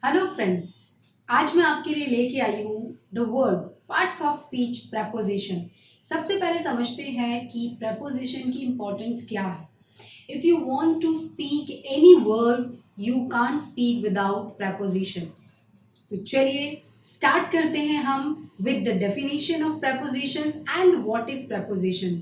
Hello friends, आज मैं आपके लिए लेके आई हूँ the word parts of speech preposition. सबसे पहले समझते हैं कि प्रेपोजिशन की इंपॉर्टेंस क्या है। If you want to speak any word you can't speak without preposition. तो चलिए स्टार्ट करते हैं हम with the definition of prepositions and what is preposition.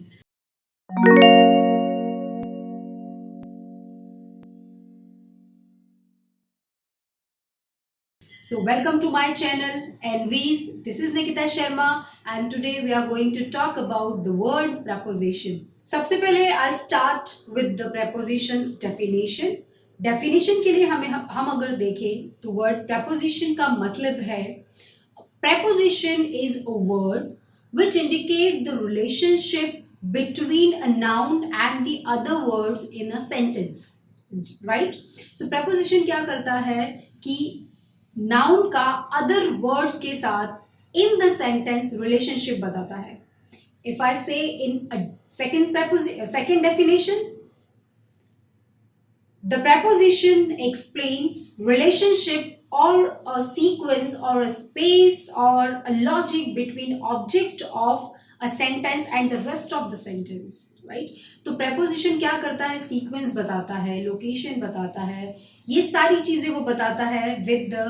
So welcome to my channel NVs. This is Nikita Sharma and today we are going to talk about the word preposition. सबसे पहले I'll start with the prepositions definition. Definition के लिए हम अगर देखें तो word preposition का मतलब है preposition is a word which indicate the relationship between a noun and the other words in a sentence. Right? So preposition क्या करता है कि नाउन का अदर वर्ड्स के साथ इन द सेंटेंस रिलेशनशिप बताता है. इफ आई से in second definition, the preposition explains relationship or a sequence or a space or a logic between object of a sentence and the rest of the sentence, right? तो preposition क्या करता है? Sequence बताता है, location बताता है, ये सारी चीजें वो बताता है with the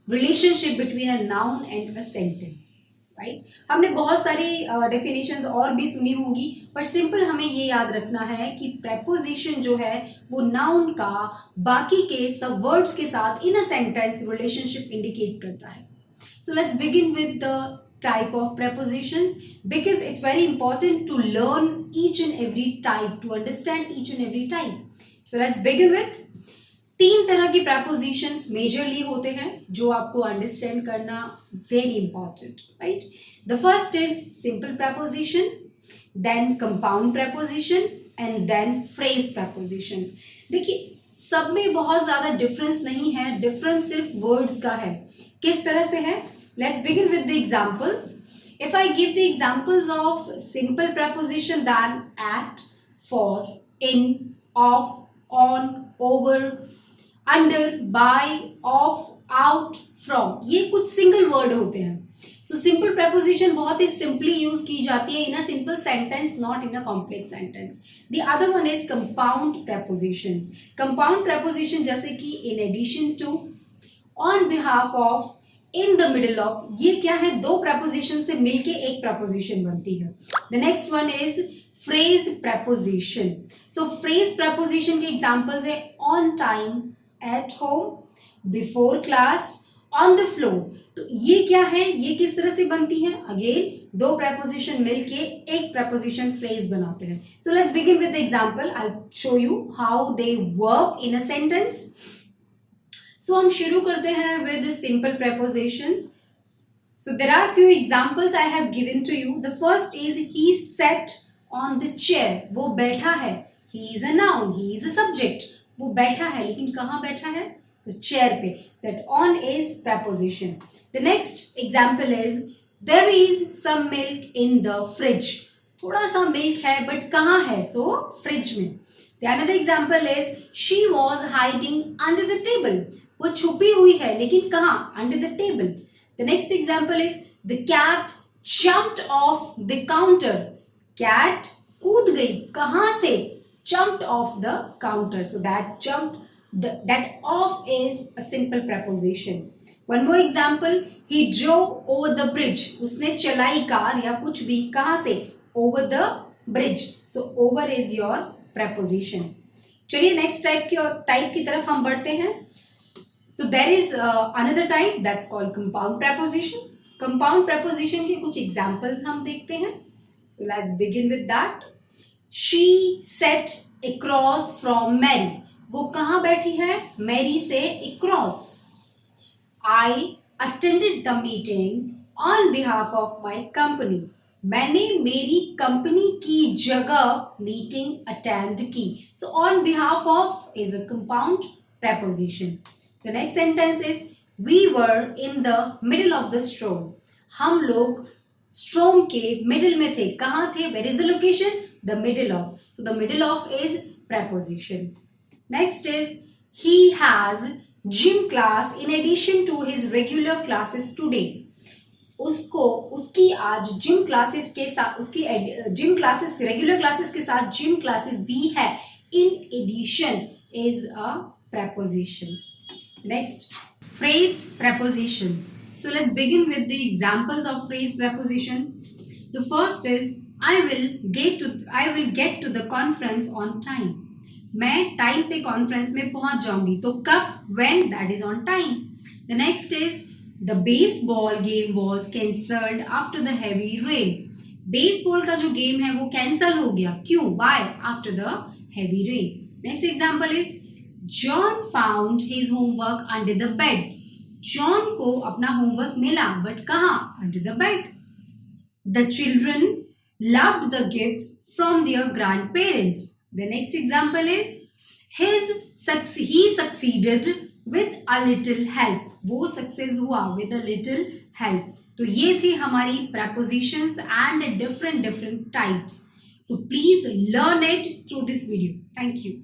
relationship between a noun and a sentence. Right हमने बहुत सारी डेफिनेशंस और भी सुनी होंगी, पर सिंपल हमें ये याद रखना है कि प्रेपोजिशन जो है वो नाउन का बाकी के सब वर्ड्स के साथ इन अ सेंटेंस रिलेशनशिप इंडिकेट करता है. सो let's begin with the type of prepositions because it's very important to learn each and every type, to understand each and every type. So let's begin with 3 तरह की prepositions majorly होते हैं जो आपको understand करना very important, right? The first is simple preposition, then compound preposition and then phrase preposition. देखिए सब में बहुत ज़्यादा difference नहीं है, difference सिर्फ words का है. किस तरह से है? Let's begin with the examples. If I give the examples of simple preposition than at, for, in, of, on, over, under, by, of, out, from, ये कुछ सिंगल वर्ड होते हैं. सो सिंपल preposition बहुत ही सिंपली यूज की जाती है in a simple sentence, not in a complex sentence. The other one is compound prepositions. Compound preposition जैसे कि in addition to, on behalf of, in the middle of, ये क्या है? दो preposition से मिलके एक preposition बनती है. The next one is phrase preposition. So phrase preposition के एग्जाम्पल्स है on time, at home, before class, on the floor. तो ये क्या है? ये किस तरह से बनती है? अगेन दो preposition मिलके एक preposition phrase बनाते हैं. So let's begin with the example. I show you how they work in a sentence. So हम शुरू करते हैं with simple prepositions. So there are few examples I have given to you. The first is he sat on the chair. वो बैठा है. He is a noun. He is a subject. वो बैठा है, लेकिन कहाँ बैठा है? तो चेयर पे. That on is preposition. The next example is there is some milk in the fridge. थोड़ा सा मिल्क है, बट कहाँ है? So फ्रिज में. The another example is she was hiding under the table. वो छुपी हुई है, लेकिन कहाँ? Under the table. The next example is the cat jumped off the counter. Cat कूद गई. कहाँ से? Jumped off the counter. So that off is a simple preposition. One more example, he drove over the bridge. उसने चलाई car या कुछ भी. कहाँ से? Over the bridge. So over is your preposition. चलिए नेक्स्ट टाइप की तरफ हम बढ़ते हैं. So there is another type that's called compound preposition. Compound preposition के कुछ examples हम देखते हैं. So let's begin with that. She sat across from Mary. वो कहाँ बैठी है? Mary से across. I attended the meeting on behalf of my company. मैंने मेरी कंपनी की जगह मीटिंग अटेंड की. So on behalf of is a compound preposition. The next sentence is we were in the middle of the storm. हम लोग storm के middle में थे. कहाँ थे? Where is the location? The middle of. So the middle of is preposition. Next is he has gym class in addition to his regular classes today. उसको उसकी आज जिम क्लासेस के साथ उसकी जिम क्लासेस रेगुलर क्लासेस के साथ gym classes भी है. In addition is a preposition. Next, phrase preposition. So let's begin with the examples of phrase preposition. The first is I will get to the conference on time. मैं time पे conference में पहुंच जाऊंगी. तो कब? When, that is on time. The next is the baseball game was cancelled after the heavy rain. Baseball का जो game है वो कैंसल हो गया. क्यों? Why? After the heavy rain. Next example is John found his homework under the bed. John को अपना homework मिला, बट कहाँ? Under the bed. The children loved the gifts from their grandparents. The next example is he succeeded with a little help. वो success हुआ with a little help. तो ये थे हमारी prepositions and different types. So please learn it through this video. Thank you.